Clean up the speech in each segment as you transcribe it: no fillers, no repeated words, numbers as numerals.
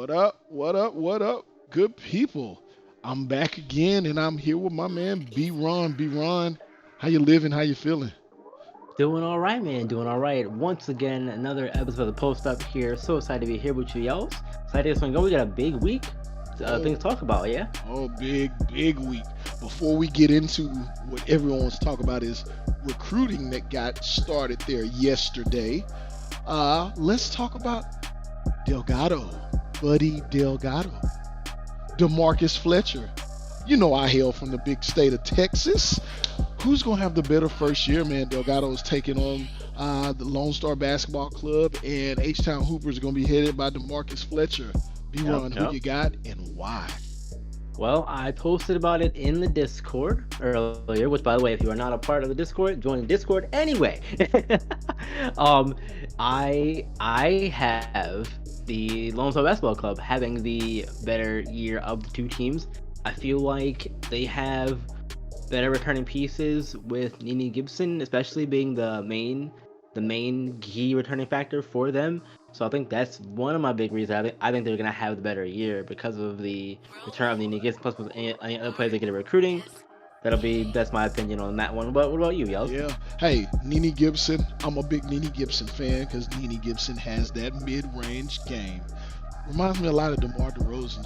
What up? What up? What up? Good people. I'm back again and I'm here with my man B Ron. B Ron, how you living? How you feeling? Doing all right, man. Doing all right. Once again, another episode of the Post Up here. So excited to be here with you, y'all. Excited to get this one go. We got a big week. Oh, Things to talk about, yeah. big week. Before we get into what everyone wants to talk about is recruiting that got started there yesterday. Let's talk about Delgado, Buddy Delgado, DeMarcus Fletcher. You know I hail from the big state of Texas. Who's gonna have the better first year, man? Delgado is taking on the Lone Star Basketball Club, and H Town Hoopers are gonna be headed by DeMarcus Fletcher. B Yep, Ron, who yep. you got and why? Well, I posted about it in the Discord earlier, which, by the way, if you are not a part of the Discord, join the Discord anyway. um, I have the Lone Star Basketball Club having the better year of the two teams. I feel like they have better returning pieces with Nene Gibson, especially being the main key returning factor for them. So I think that's one of my big reasons. I think they're gonna have the better year because of the return of Nene Gibson plus with any other players they get in recruiting. That's my opinion on that one. But what about you, Yels? Yeah. Hey, Nene Gibson. I'm a big Nene Gibson fan because Nene Gibson has that mid-range game. Reminds me a lot of DeMar DeRozan.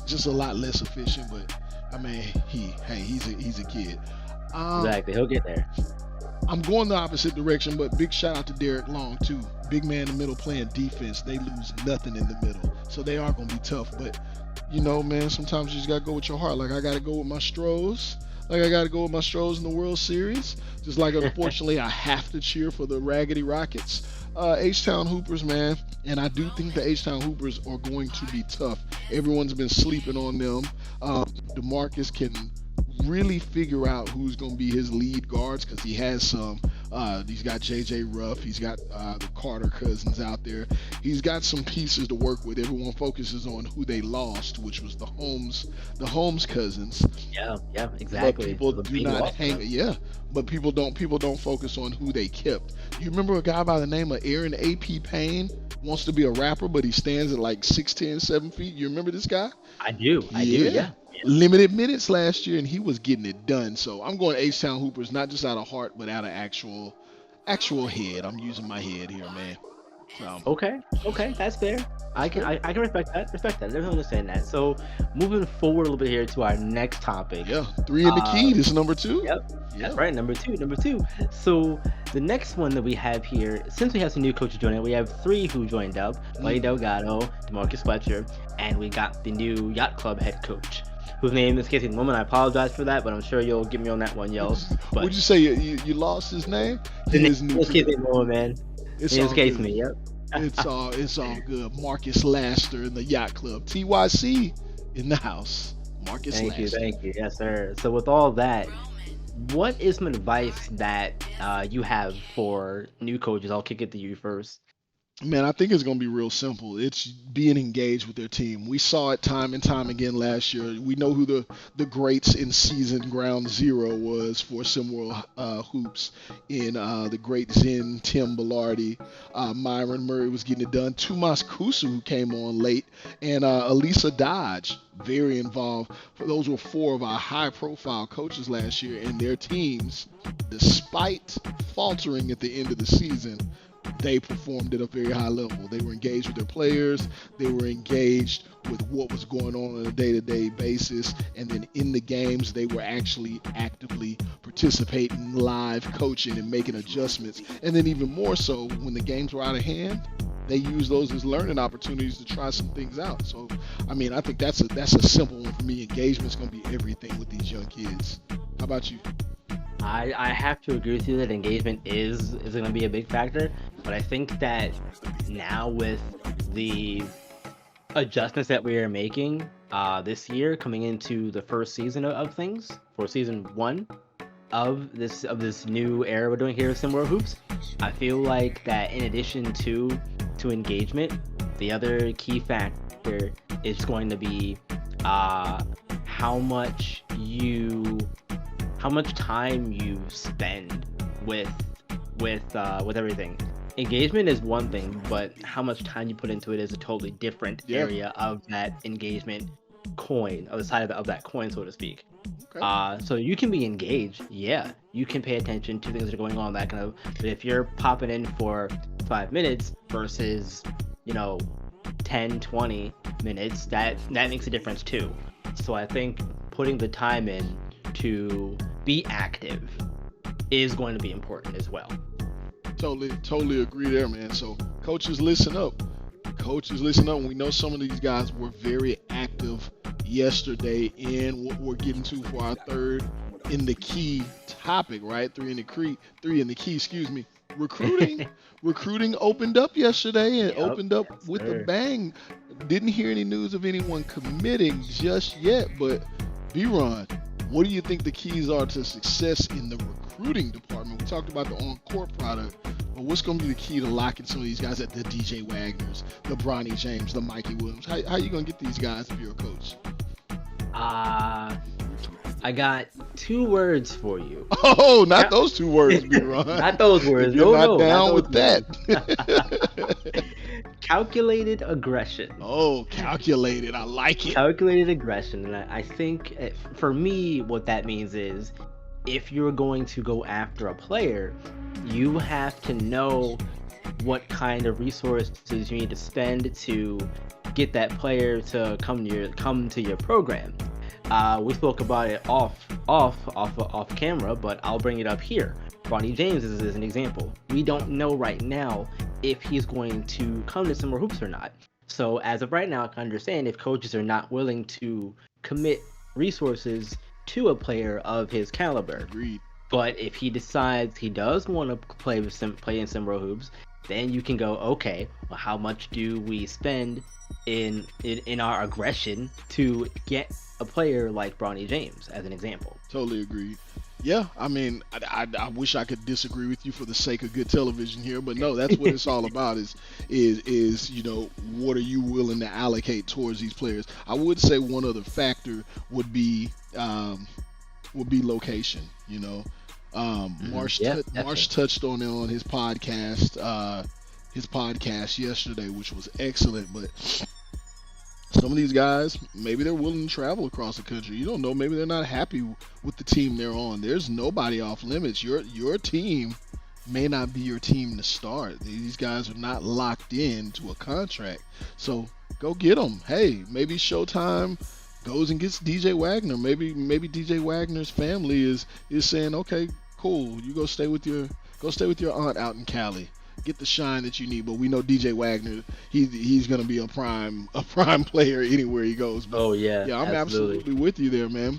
Just a lot less efficient, but I mean, he's a kid. Um, Exactly, he'll get there. I'm going the opposite direction, but big shout out to Derek Long too. Big man in the middle playing defense. They lose nothing in the middle, so they are going to be tough. But man, sometimes you just got to go with your heart. Like I got to go with my Stros. Like I got to go with my Stros in the World Series. Just like unfortunately I have to cheer for the Raggedy Rockets. H-Town Hoopers, man, and I do think the H-Town Hoopers are going to be tough. Everyone's been sleeping on them. DeMarcus can really figure out who's going to be his lead guards because he has some. He's got J.J. Ruff. He's got the Carter cousins out there. He's got some pieces to work with. Everyone focuses on who they lost, which was the Holmes cousins. Yeah, yeah, But exactly. people The do big not loss for hang. them. Yeah, but people don't focus on who they kept. You remember a guy by the name of Aaron A.P. Payne? Wants to be a rapper, but he stands at like 6'10", 7 feet. You remember this guy? I do, Yeah. yeah. Limited minutes last year, and he was getting it done. So I'm going H Town Hoopers, not just out of heart, but out of actual head. I'm using my head here, man. So Okay, okay, that's fair. I can okay, I, I can respect that. Respect that. Definitely understand that. So moving forward a little bit here to our next topic. yeah, three in the Uh, key. This is number two. yep, that's Yeah. right. Number two, number two. So the next one that we have here, since we have some new coaches joining, we have three who joined up: Buddy Mm. Delgado, DeMarcus Fletcher, and we got the new yacht club head coach, whose name is Casey Moment. I apologize for that, but I'm sure you'll give me on that one, Would Yells. you, But would you say you lost his name? the He name is new is for you. Casey Moment, man. It's Name's all Casey good. me. Yep. It's all good. Marcus Laster in the Yacht Club. TYC in the house. Marcus Thank you, Laster. thank you. Yes, sir. So with all that, what is some advice that you have for new coaches? I'll kick it to you first. Man, I think it's going to be real simple. It's being engaged with their team. We saw it time and time again last year. We know who the greats in season ground zero was for SimWorld Hoops in the great Zen, Tim Bellardi. Myron Murray was getting it done. Tumas Kusu, who came on late, and Elisa Dodge, very involved. Those were four of our high profile coaches last year, and their teams, despite faltering at the end of the season, they performed at a very high level. They were engaged with their players. They were engaged with what was going on a day-to-day basis. And then in the games, they were actually actively participating, live coaching and making adjustments. And then even more so, when the games were out of hand, they used those as learning opportunities to try some things out. So, I mean, I think that's a simple one for me. Engagement's going to be everything with these young kids. How about you? I have to agree with you that engagement is going to be a big factor, but I think that now with the adjustments that we are making this year, coming into the first season of things for season one of this new era we're doing here at SimWorld Hoops, I feel like that in addition to engagement, the other key factor is going to be uh, how much you how much time you spend with with everything. engagement is one thing, but how much time you put into it is a totally different Yeah. area of that engagement coin, of the side of that coin, so to speak. Okay. So you can be engaged, yeah. You can pay attention to things that are going on, that kind of. But if you're popping in for 5 minutes versus, you know, 10, 20 minutes, that makes a difference too. So I think putting the time in to be active is going to be important as well. Totally agree there, man. So coaches, listen up. Coaches, listen up. We know some of these guys were very active yesterday in what we're getting to for our third in the key topic, right? Three in the key, excuse me. Recruiting. Recruiting opened up yesterday and Yep. opened up Yes, with a sir. bang. Didn't hear any news of anyone committing just yet, but B-Ron, what do you think the keys are to success in the recruiting department? We talked about the on-court product, but what's going to be the key to locking some of these guys at the DJ Wagners, the Bronny James, the Mikey Williams? How you going to get these guys if you're a coach? Uh, I got 2 words for you. Oh, not Cal- those two words, B-Ron. Not those If words. you're No, not no, not down those with words. that. Calculated aggression. Oh, calculated. I like it. Calculated aggression. And I think for me, what that means is if you're going to go after a player, you have to know what kind of resources you need to spend to get that player to come to your program. We spoke about it off camera, but I'll bring it up here. Bronny James is an example. We don't know right now if he's going to come to SimWorld Hoops or not. So as of right now, I can understand if coaches are not willing to commit resources to a player of his caliber. Agreed. But if he decides he does want to play in SimWorld Hoops, then you can go, okay, well, how much do we spend in our aggression to get a player like Bronny James, as an example? Totally agreed. Yeah, I mean, I wish I could disagree with you for the sake of good television here, but no, that's what it's all about. Is what are you willing to allocate towards these players? I would say one other factor would be location. Yep, Marsh definitely. touched on it on his podcast yesterday, which was excellent. But some of these guys, maybe they're willing to travel across the country. You don't know. Maybe they're not happy with the team they're on. There's nobody off limits. Your team may not be your team to start. These guys are not locked in to a contract. So go get them. Hey, maybe Showtime goes and gets DJ Wagner. Maybe DJ Wagner's family is saying, okay, cool. You go stay with your aunt out in Cali. Get the shine that you need. But we know DJ Wagner, he's gonna be a prime player anywhere he goes. But Oh yeah, yeah, I'm absolutely. absolutely with you there, man.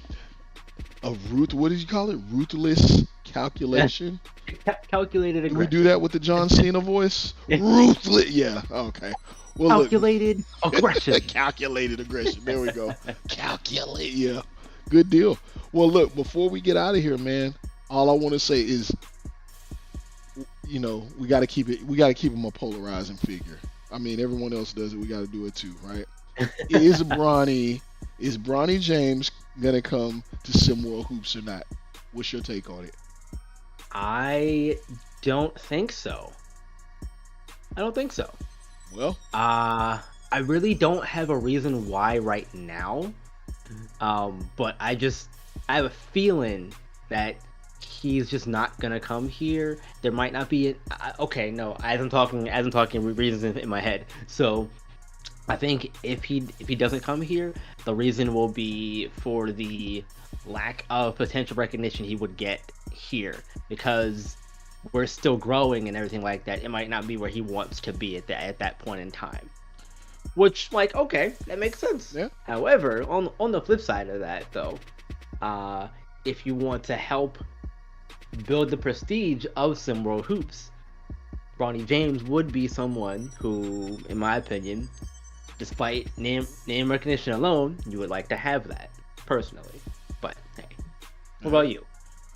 What did you call it? Ruthless calculation. Calculated Do we do that with the John Cena voice? Ruthless. Yeah. Okay. Well, look. Calculated aggression. Calculated aggression. There we go. Calculate. Yeah. Good deal. Well, look. Before we get out of here, man, all I want to say is, we got to keep it. We got to keep him a polarizing figure. I mean, everyone else does it. We got to do it too, right? Is Bronny is Bronny James gonna come to SimWorld Hoops or not? What's your take on it? I don't think so. I don't think so. Well, I really don't have a reason why right now. But I have a feeling that he's just not gonna come here. There might not be okay, no, as I'm talking reasons in my head. So I think if he doesn't come here, the reason will be for the lack of potential recognition he would get here, because we're still growing and everything like that. It might not be where he wants to be at that point in time. Which, like, okay, that makes sense. yeah. However, on the flip side of that, though, uh, if you want to help build the prestige of SimWorld Hoops, Bronny James would be someone who, in my opinion, despite name recognition alone, you would like to have that personally. But hey, what about you?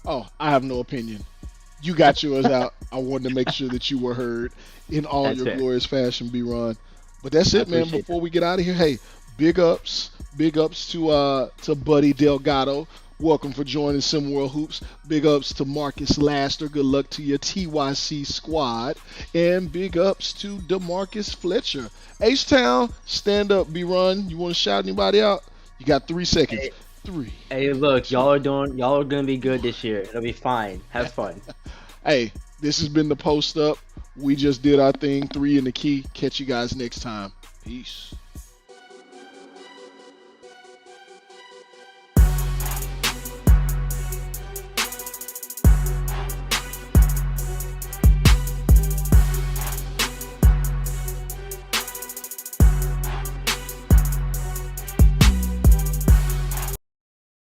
Oh, I have no opinion. You got yours out. I wanted to make sure that you were heard in all That's your fair. glorious fashion, B Ron. But that's I it, man. appreciate Before that. we get out of here, hey, big ups to Buddy Delgado. Welcome for joining SimWorld Hoops. Big ups to Marcus Laster. Good luck to your TYC squad. And big ups to DeMarcus Fletcher. H-Town, stand up, B-Run. You want to shout anybody out? You got 3 seconds. Hey, Three, hey, look, two. y'all are gonna be good this year. It'll be fine. Have fun. Hey, this has been the post up. We just did our thing. 3 in the key. Catch you guys next time. Peace.